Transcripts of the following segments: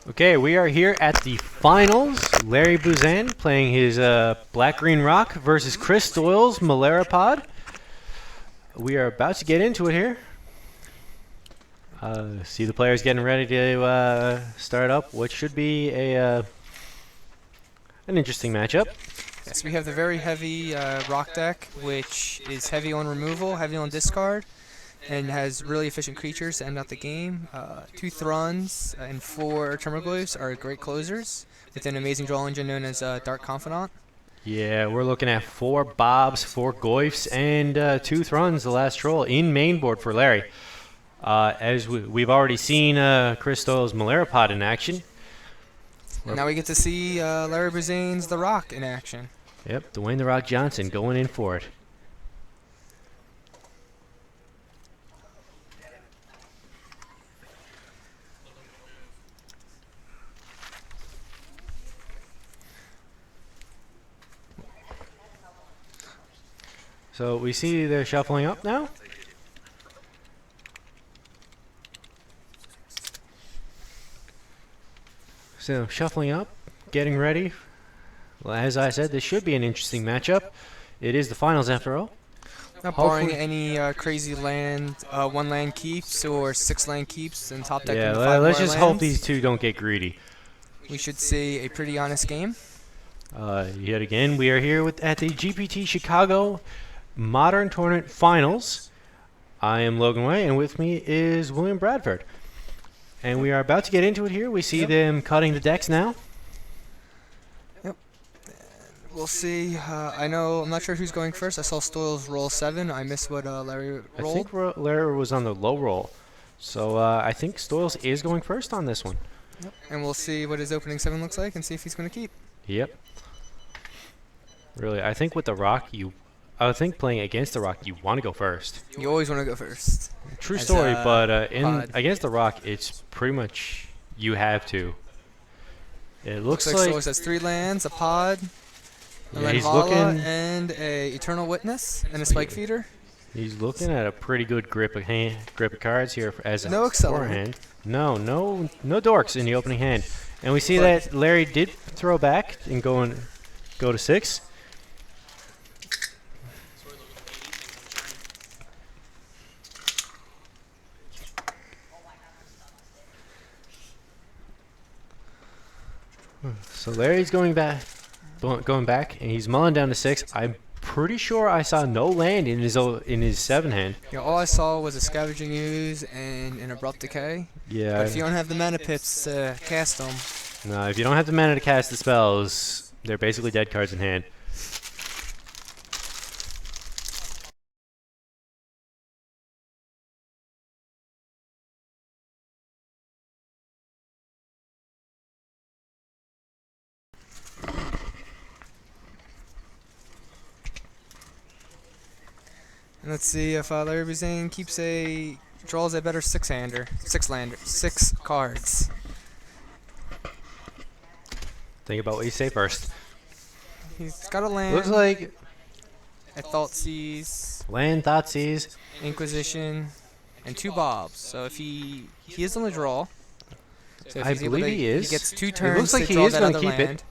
Okay, we are here at the finals. Larry Bouzane playing his Black-Green Rock versus Chris Stoyles Malerapod. We are about to get into it here. See the players getting ready to start up what should be an interesting matchup. Yes, we have the very heavy rock deck, which is heavy on removal, heavy on discard, and has really efficient creatures to end out the game. 2 Thruns and 4 Termaglows are great closers with an amazing draw engine known as Dark Confidant. Yeah, we're looking at 4 Bobs, 4 Goyfs, and 2 Thruns, the last troll, in main board for Larry. As we've already seen Chris Stoyles Malerapod in action. And now we get to see Larry Bouzane's The Rock in action. Yep, Dwayne "The Rock" Johnson going in for it. So we see they're shuffling up now. So shuffling up, getting ready. Well, as I said, this should be an interesting matchup. It is the finals after all. Not barring any crazy land, 1 land keeps or 6 land keeps and top deck into 5 let's more just hope lands. these two don't get greedy. We should see a pretty honest game. Yet again, we are here at the GPT Chicago Modern Tournament Finals. I am Logan Way, and with me is William Bradford. And we are about to get into it here. We see them cutting the decks now. We'll see. I'm not sure who's going first. I saw Stoyles roll 7. I missed what Larry rolled. I think Larry was on the low roll. So I think Stoyles is going first on this one. Yep. And we'll see what his opening 7 looks like and see if he's going to keep. Yep. Really, I think with the Rock, I would think playing against the Rock, you want to go first. You always want to go first. True story, but against the Rock, it's pretty much you have to. It looks like Stoyles has 3 lands, a pod, a yeah, he's Lenvala, and a Eternal Witness, and a Spike Feeder. He's looking at a pretty good grip of cards here as No a accelerant. forehand. No dorks in the opening hand, and we see that Larry did throw back and go to 6. So Larry's going back, and he's mulling down to 6. I'm pretty sure I saw no land in his 7 hand. Yeah, all I saw was a Scavenging Ooze and an Abrupt Decay. Yeah. But if you don't have the mana pips to cast them, No, if you don't have the mana to cast the spells, they're basically dead cards in hand. and let's see if Larry Bouzane draws a better 6-hander, 6 cards. Think about what you say first. He's got a land. Looks like a Thoughtseize, land, Thoughtseize. Inquisition, and 2 Bobs. So if he is on the draw. So if I he's able believe to, he is. He gets 2 It turns looks like to he draw is that gonna other keep it. land.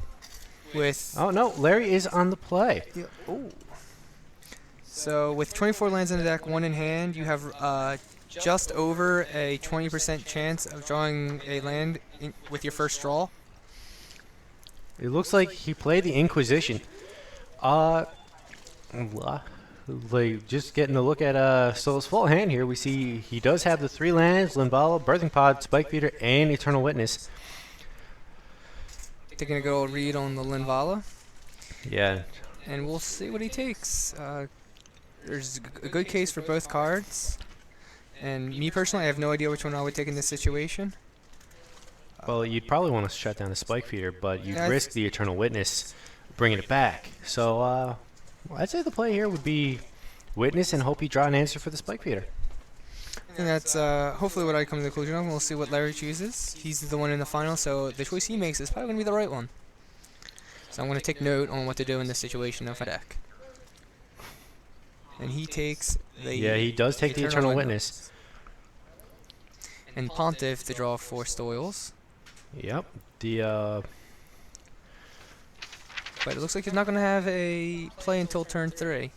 With Oh no, Larry is on the play. yeah, ooh. So with 24 lands in the deck, 1 in hand, you have just over a 20% chance of drawing a land with your first draw. It looks like he played the Inquisition. Like just getting a look at Stoyles' full hand here, we see he does have the 3 lands: Lenvala, Birthing Pod, Spike Feeder, and Eternal Witness. Taking a good old read on the Lenvala, Yeah. and we'll see what he takes. There's a good case for both cards, and me personally, I have no idea which one I would take in this situation. Well, you'd probably want to shut down the Spike Feeder, but you'd Yeah, risk the Eternal Witness bringing it back. So I'd say the play here would be Witness and hope you draw an answer for the Spike Feeder. And that's hopefully what I come to the conclusion of. We'll see what Larry chooses. He's the one in the final, so the choice he makes is probably going to be the right one. So I'm going to take note on what to do in this situation of a deck. And he takes the Yeah, he does take the Eternal Witness. and Pontiff to draw 4 Stoyles. Yep. The But it looks like he's not going to have a play until turn 3.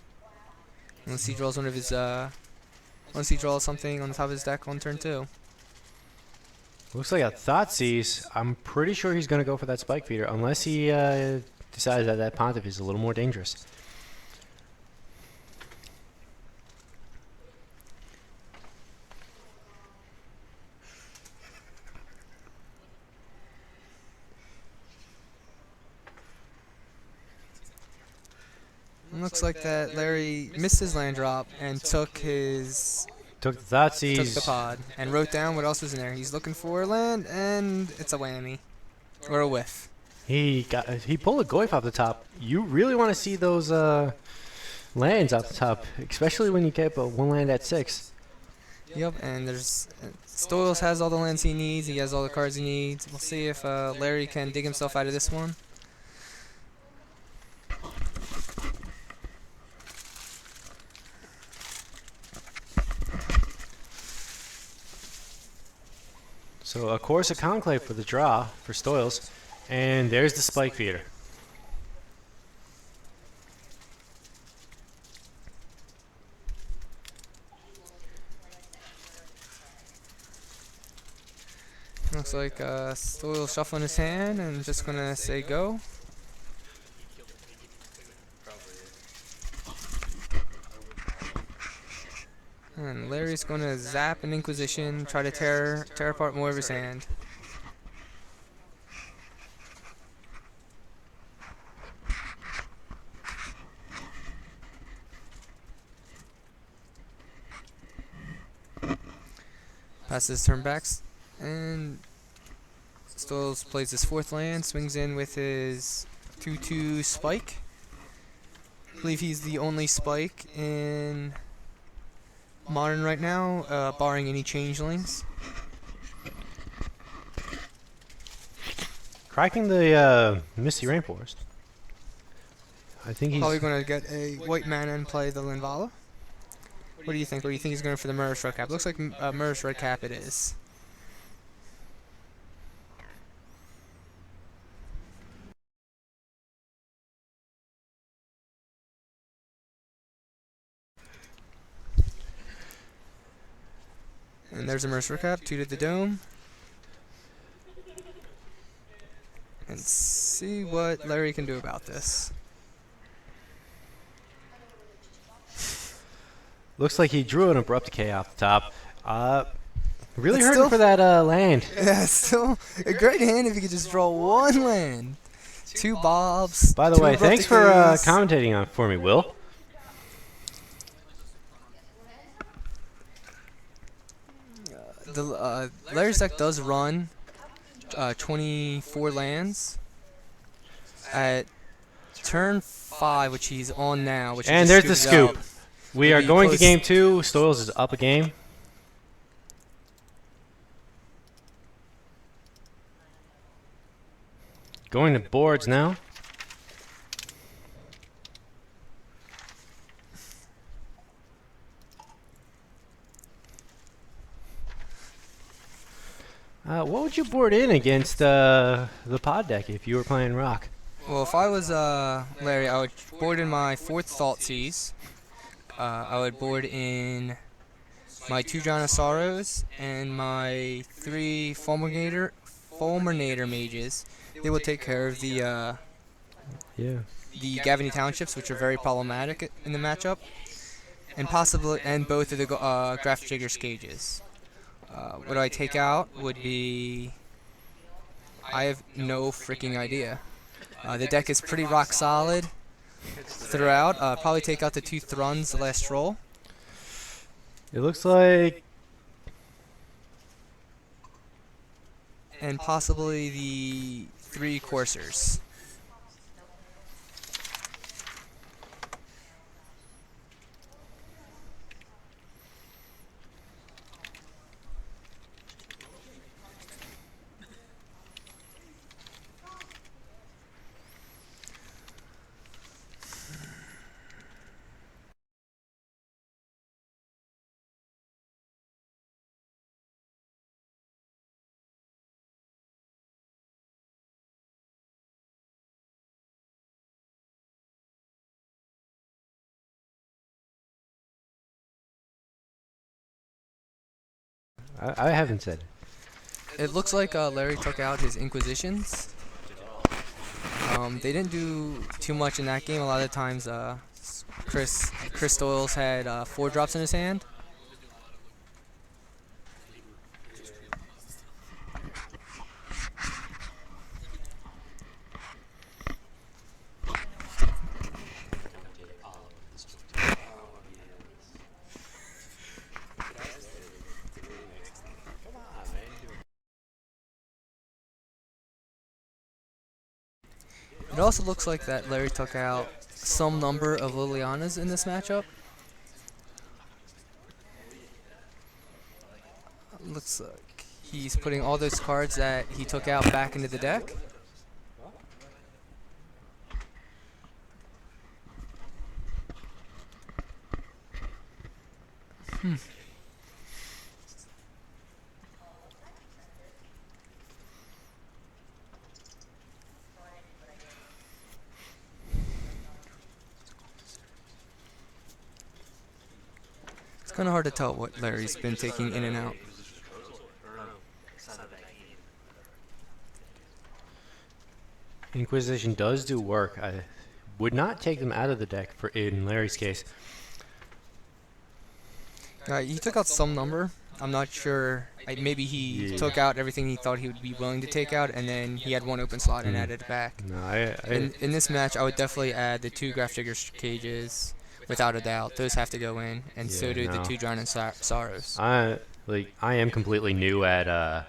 Unless he draws one of his, unless he draws something on the top of his deck on turn 2. looks like a Thoughtseize. I'm pretty sure he's going to go for that Spike Feeder, unless he decides that that Pontiff is a little more dangerous. Looks like that Larry missed his land drop and took his Took the Thoughtseize. took the pod and wrote down what else was in there. He's looking for a land and it's a whammy or a whiff. He pulled a Goyf off the top. You really want to see those lands off the top, especially when you get one land at 6. Yep, and there's Stoyles has all the lands he needs. He has all the cards he needs. We'll see if Larry can dig himself out of this one. So of course a Conclave for the draw for Stoyles, and there's the Spike Feeder. Looks like Stoyles shuffling his hand and just gonna say go. And Larry's gonna zap an Inquisition, try to tear apart more of his hand. Passes turn backs, and Stoyles plays his 4th land, swings in with his 2/2 spike. I believe he's the only spike in Modern right now, barring any changelings. Cracking the Misty Rainforest. I think he's Probably going to get a white mana and play the Linvala. What do you think? Or do you think he's going for the Mirror's Red Cap? Looks like Mirror's Red Cap it is. And there's a Mercer Cap, 2 to the dome. And see what Larry can do about this. looks like he drew an Abrupt Decay off the top. Really It's hurting still- for that land. Yeah, still a great hand if you could just draw one land. 2 Bobs. By the 2 way, Abrupt thanks for Decays. commentating on for me, Will. Larry's deck does run 24 lands at turn 5, which he's on now. Which he And just there's the scooted scoop. out. We Would are be going to close. game 2. Stoyles is up a game. Going to boards now. What would you board in against the pod deck if you were playing Rock? Well, if I was Larry, I would board in my 4th Thoughtseize. I would board in my 2 Giant Sorrows and my 3 Fulminator mages. They will take care of the Gavany Townships, which are very problematic in the matchup, and both of the Grafjigger Cages. What I take out would be, I have no freaking idea. The deck is pretty rock solid throughout. Probably take out the 2 Thruns the last roll. It looks like And possibly the 3 Coursers. I haven't said. It looks like Larry took out his Inquisitions. They didn't do too much in that game. A lot of times, Chris Stoyles had 4 drops in his hand. It also looks like that Larry took out some number of Lilianas in this matchup. Looks like he's putting all those cards that he took out back into the deck. It's kind of hard to tell what Larry's been taking in and out. Inquisition does do work. I would not take them out of the deck for in Larry's case. He took out some number. I'm not sure. Maybe he took out everything he thought he would be willing to take out, and then he had 1 open slot and added it back. No, In this match, I would definitely add the 2 Graph Digger cages, without a doubt. Those have to go in, and so do the 2 Drowning Sorrows. I am completely new at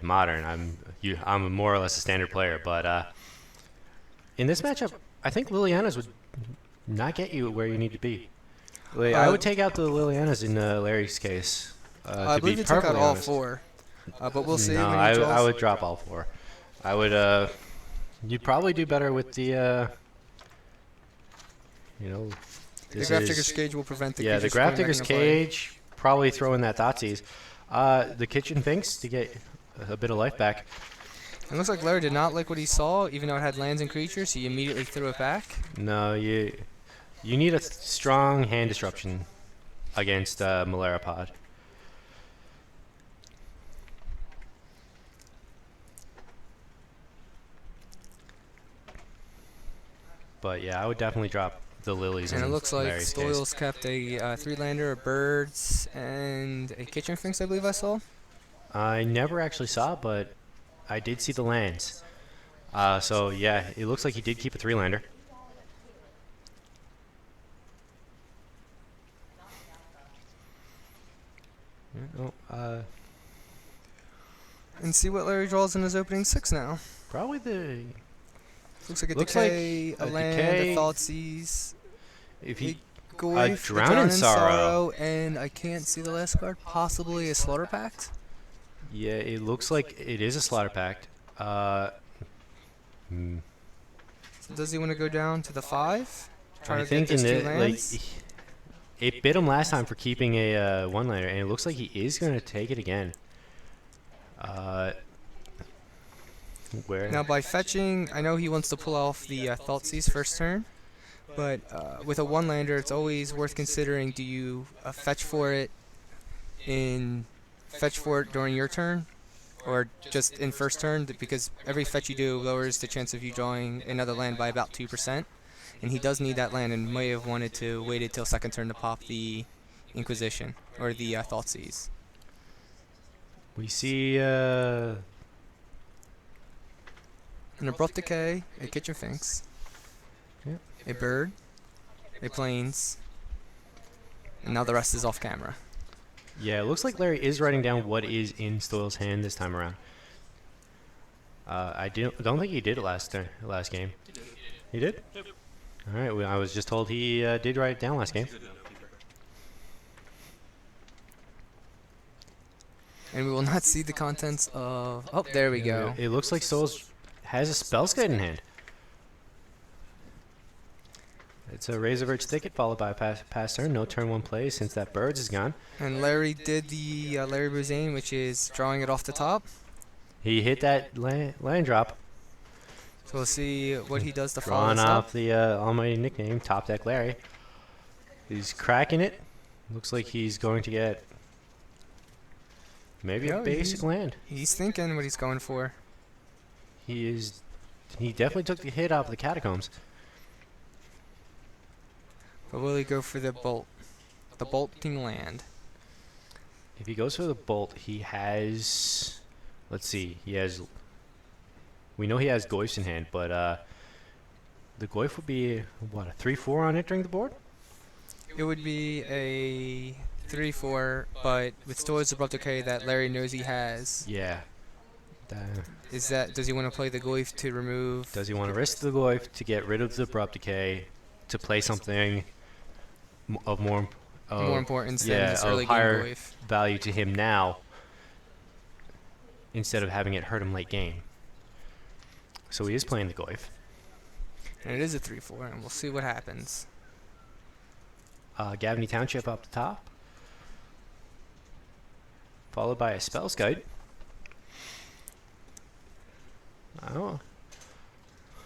Modern. I'm more or less a standard player, but in this matchup, I think Lilianas would not get you where you need to be. I would take out the Lilianas in Larry's case. I believe he took out all 4, but we'll see. No, when he draws. I would drop all 4. I would. You'd probably do better with the. The Graph Digger's cage will prevent the the Graph Digger's cage. Probably throw in that Thoughtseize. The Kitchen Finks to get a bit of life back. It looks like Larry did not like what he saw, even though it had lands and creatures. He immediately threw it back. No, you need a strong hand disruption against Malarapod. But yeah, I would definitely drop the lilies. And it looks like Larry's Stoyles kept a 3-lander, a birds, and a Kitchen Finks, I believe I saw. I never actually saw, but I did see the lands. So yeah, it looks like he did keep a 3-lander. And see what Larry draws in his opening 6 now. Probably the. Looks like a Looks decay, like a land, decay. a Thoughtseize, If he a Drowning Sorrow. and I can't see the last card. Possibly a Slaughter Pact. Yeah, it looks like it is a Slaughter Pact. So does he want to go down to the 5? I think in the it bit him last time for keeping a 1-lander, and it looks like he is going to take it again. Where? Now by fetching, I know he wants to pull off the Thoughtseize first turn, but with a 1-lander, it's always worth considering. Do you fetch for it during your turn, or just in first turn? Because every fetch you do lowers the chance of you drawing another land by about 2%. And he does need that land, and may have wanted to wait till second turn to pop the Inquisition or the Thoughtseize. We see An Abrupt Decay, a Kitchen Finks, Yep. a bird, a plains, and now the rest is off camera. Yeah, it looks like Larry is writing down what is in Stoyles' hand this time around. I don't think he did it last game. He did? All right, I was just told he did write it down last game. And we will not see the contents of... Oh, there we go. It looks like Stoyles has a Spellskite in hand. It's a Razorverge Thicket followed by a pass turn. No turn 1 play since that birds is gone. And Larry did the Larry Bouzane, which is drawing it off the top. He hit that land drop. So we'll see what he does to follow Drawing this off up. the almighty nickname, Top Deck Larry. He's cracking it. Looks like he's going to get Maybe a Yeah, basic land. He's thinking what he's going for. He definitely took the hit off the catacombs. But will he go for the bolt? The bolting land. If he goes for the bolt, he has. Let's see. He has. We know he has Goyfs in hand, but the Goyf would be what, a 3/4 on entering the board? It would be a 3/4, but with Stoyles Abrupt Decay that Larry knows he has. Yeah. Does he want to play the Goyf to remove? Does he want to risk the Goyf to get rid of the Abrupt Decay to play something of more importance than this early game higher Goyf? value to him now instead of having it hurt him late game? So he is playing the Goyf. And it is a 3/4, and we'll see what happens. Gavney Township up the top, followed by a Spellskite. Oh.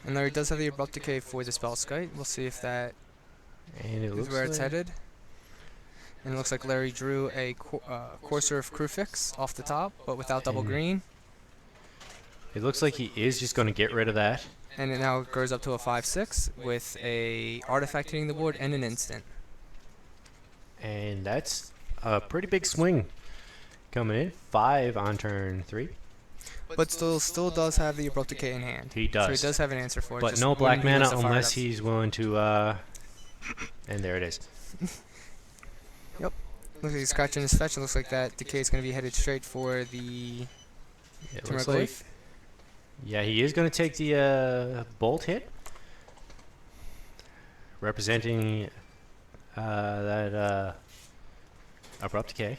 And Larry does have the Abrupt Decay for the Spellskite. We'll see if that And it is looks where it's like headed. And it looks like Larry drew a Courser of Crewfix off the top, but without double And green. It looks like he is just going to get rid of that. And it now goes up to a 5/6 with a artifact hitting the board and an instant. And that's a pretty big swing coming in. 5 on turn 3. But still does have the Abrupt Decay in hand. He does. So he does have an answer for it. But just no black when he mana wants to fire it unless up. he's willing to. And there it is. Looks like he's scratching his fetch. It looks like that Decay is going to be headed straight for the It Timur looks like, Glyph. yeah, he is going to take the bolt hit, representing that Abrupt Decay.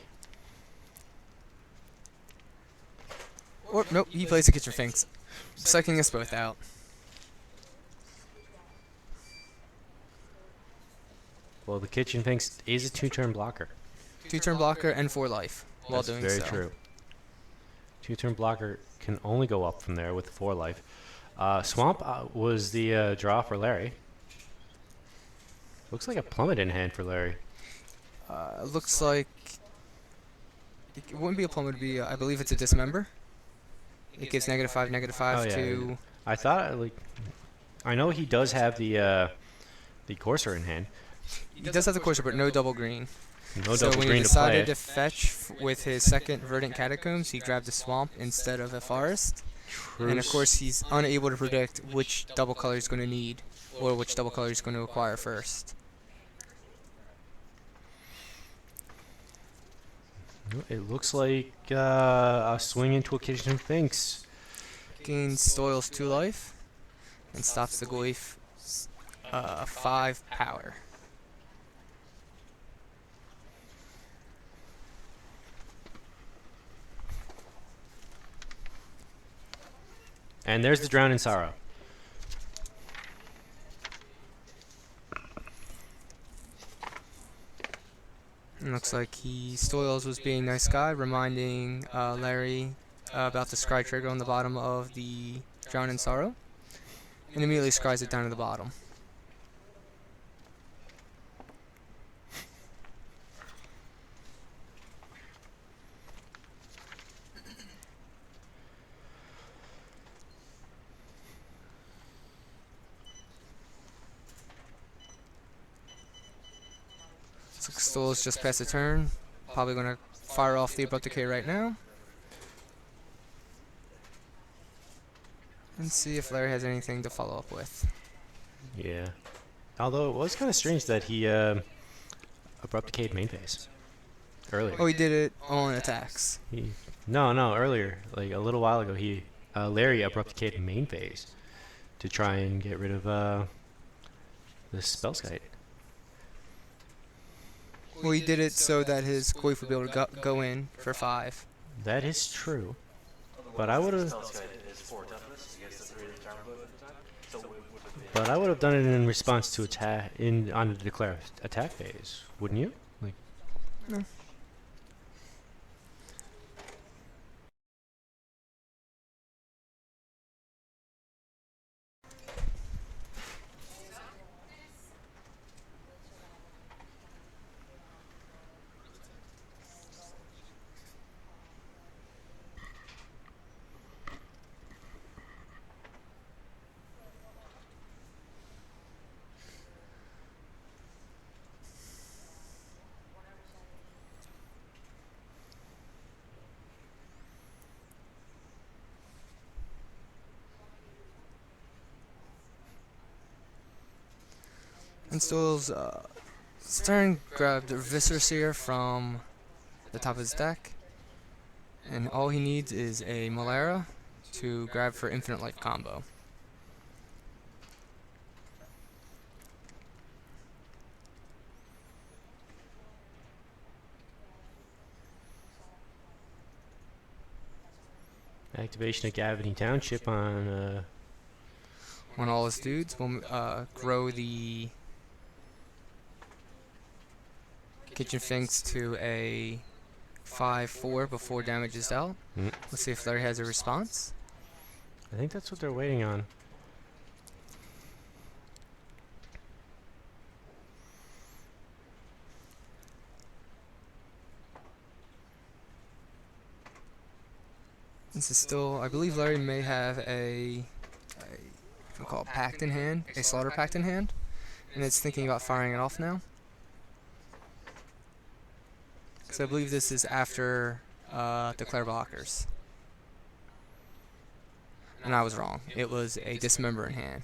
Or, nope, he plays the Kitchen Finks, sucking us both out. Well, the Kitchen Finks is a 2-turn blocker. 2-turn blocker and 4 life while That's doing very so. true. 2-turn blocker can only go up from there with 4 life. Swamp was the draw for Larry. Looks like a plummet in hand for Larry. Looks like it wouldn't be a plum. It would be, I believe it's a dismember. It gives -5, -5 Oh, yeah. to. I thought, like, I know he does have the Courser in hand. He does have the Courser, but no double green. No So double when he green to play decided to it. fetch with his second Verdant Catacombs, he grabbed a swamp instead of a forest. And of course, he's unable to predict which double color he's going to need, or which double color he's going to acquire first. It looks like a swing into a Kitchen Finks. Gains Stoyles 2 life, and stops the Goyf 5 power. And there's the Drown in Sorrow. And looks like Stoyles was being nice guy, reminding Larry about the scry trigger on the bottom of the Drown in Sorrow, and immediately scries it down to the bottom. Looks like Stoyles just passed a turn, probably going to fire off the Abrupt Decay right now. And see if Larry has anything to follow up with. Yeah. Although it was kind of strange that he Abrupt Decayed main phase earlier. Oh, he did it on attacks. No, earlier, like a little while ago, Larry Abrupt Decayed main phase to try and get rid of the Spellskite. Well, he did it so that his Goyf would be able to go in for 5. That is true, but I would have. But I would have done it in response to attack on the declare attack phase, wouldn't you? Like, No. And Stoyles, Stern grabbed a Viscera Seer from the top of his deck, and all he needs is a Malera to grab for infinite life combo. Activation of Gavany Township on. When all his dudes will grow the Kitchen Finks to a 5/4 before damage is dealt. Let's see if Larry has a response. I think that's what they're waiting on. This is still, I believe Larry may have a we call it pact in hand, a slaughter pact in hand, and it's thinking about firing it off now. So I believe this is after declare blockers. And I was wrong. It was a dismember in hand.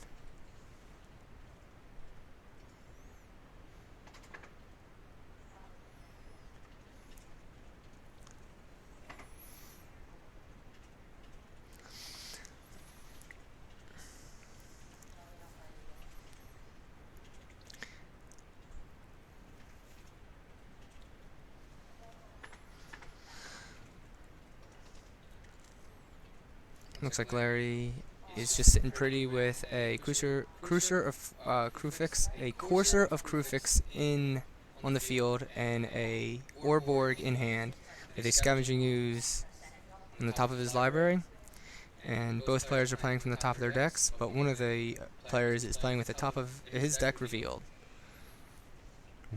Looks like Larry is just sitting pretty with a courser of Crewfix in on the field and a Orborg in hand with a Scavenging Ooze on the top of his library. And both players are playing from the top of their decks, but one of the players is playing with the top of his deck revealed.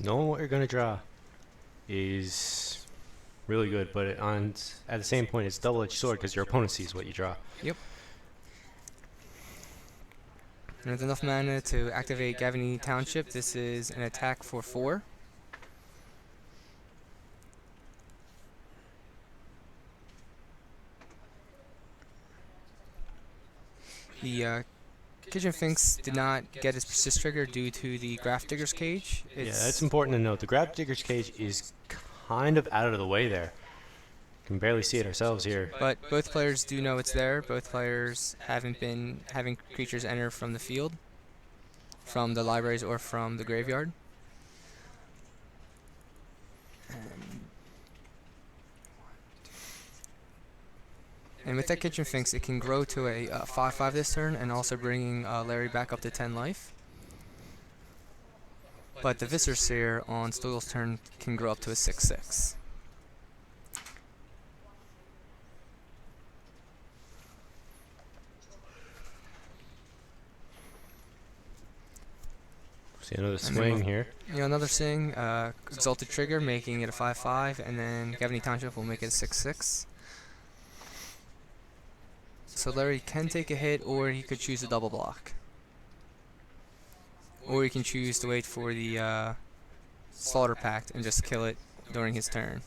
Knowing what you're going to draw is really good, but at the same point, it's a double-edged sword because your opponent sees what you draw. Yep. And with enough mana to activate Gavany Township, this is an attack for 4. The Kitchen Finks did not get its persist trigger due to the Grafdigger's Cage. Yeah, that's important to note. The Grafdigger's Cage is kind of out of the way there. Can barely see it ourselves here. But both players do know it's there. Both players haven't been having creatures enter from the field, from the libraries, or from the graveyard. And with that Kitchen Finks, it can grow to a 5/5 this turn, and also bringing Larry back up to 10 life. But the Viscera Seer on Stoyles' turn can grow up to a 6/6. See another swing here. Yeah, another swing. Exalted Trigger, making it a 5/5, and then Gavany Township will make it a 6/6. So Larry can take a hit, or he could choose a double block. Or he can choose to wait for the Slaughter Pact and just kill it during his turn.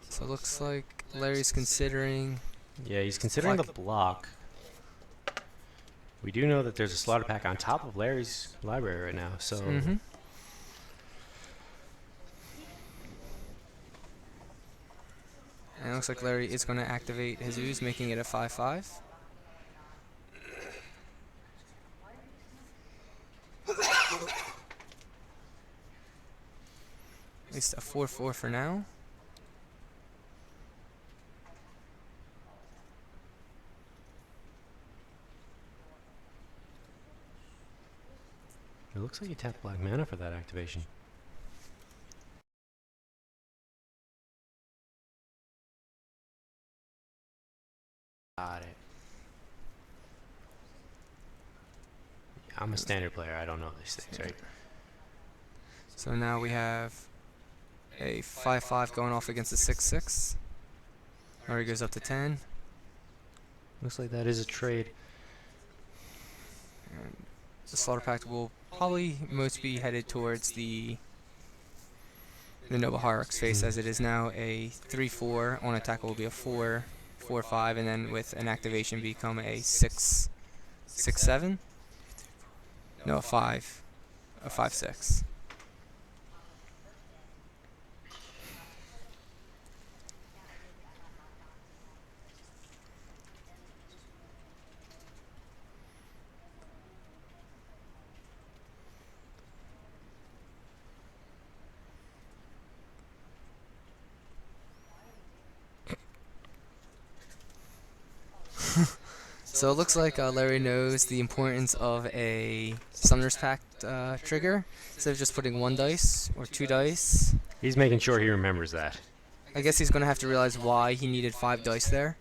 So it looks like Larry's considering... Yeah, he's considering the block. We do know that there's a Slaughter Pack on top of Larry's library right now, so... And it looks like Larry is going to activate his ooze, making it a 5/5. At least a 4/4 for now. It looks like you tapped black mana for that activation. Got it. I'm a standard player, I don't know these things, right? So now we have a 5/5 going off against a 6/6. Larry goes up to 10. Looks like that is a trade. And the Slaughter Pact will probably most be headed towards the Noble Hierarch's face, as it is now a 3/4. On attack will be a 4/5, and then with an activation become a 6/7. No, a 5/6. So it looks like Larry knows the importance of a Summoner's Pact trigger. Instead of just putting 1 dice or 2 dice, He's making sure he remembers that. I guess he's going to have to realize why he needed 5 dice there.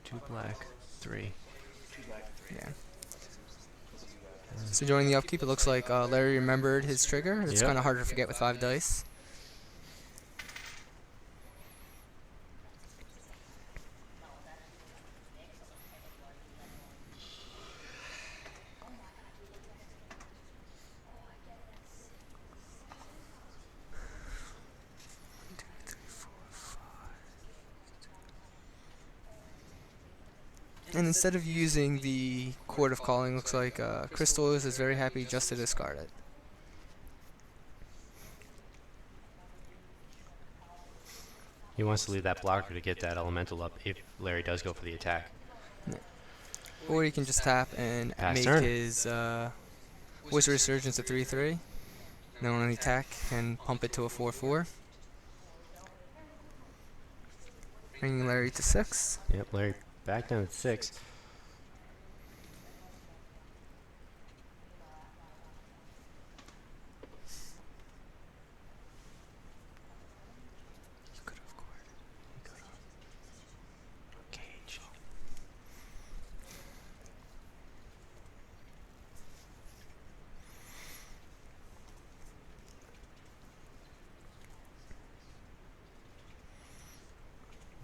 Two black, 3. Yeah. So during the upkeep, it looks like Larry remembered his trigger. It's Yep. kind of hard to forget with 5 dice. And instead of using the Chord of Calling, looks like Stoyles is very happy just to discard it. He wants to leave that blocker to get that elemental up if Larry does go for the attack. Or he can just tap and Pass make turn. his Wizard Resurgence a 3/3. Then on the attack, can pump it to a 4/4. Bringing Larry to 6. Yep, Larry back down at 6. Cage.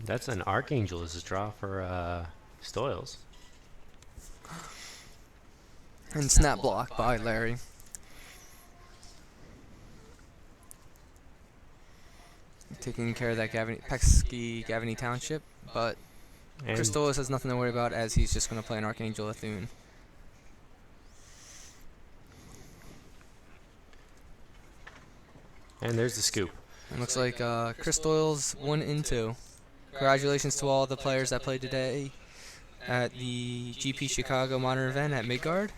That's an Archangel as a draw for Stoyles. And snap block by Larry. Taking care of that pesky Gavany Township, but And, Stoyles has nothing to worry about as he's just going to play an Archangel Athune. and there's the scoop. It looks like Stoyles 1-2. Congratulations to all the players that played today at the GP Chicago Modern event at Midgard.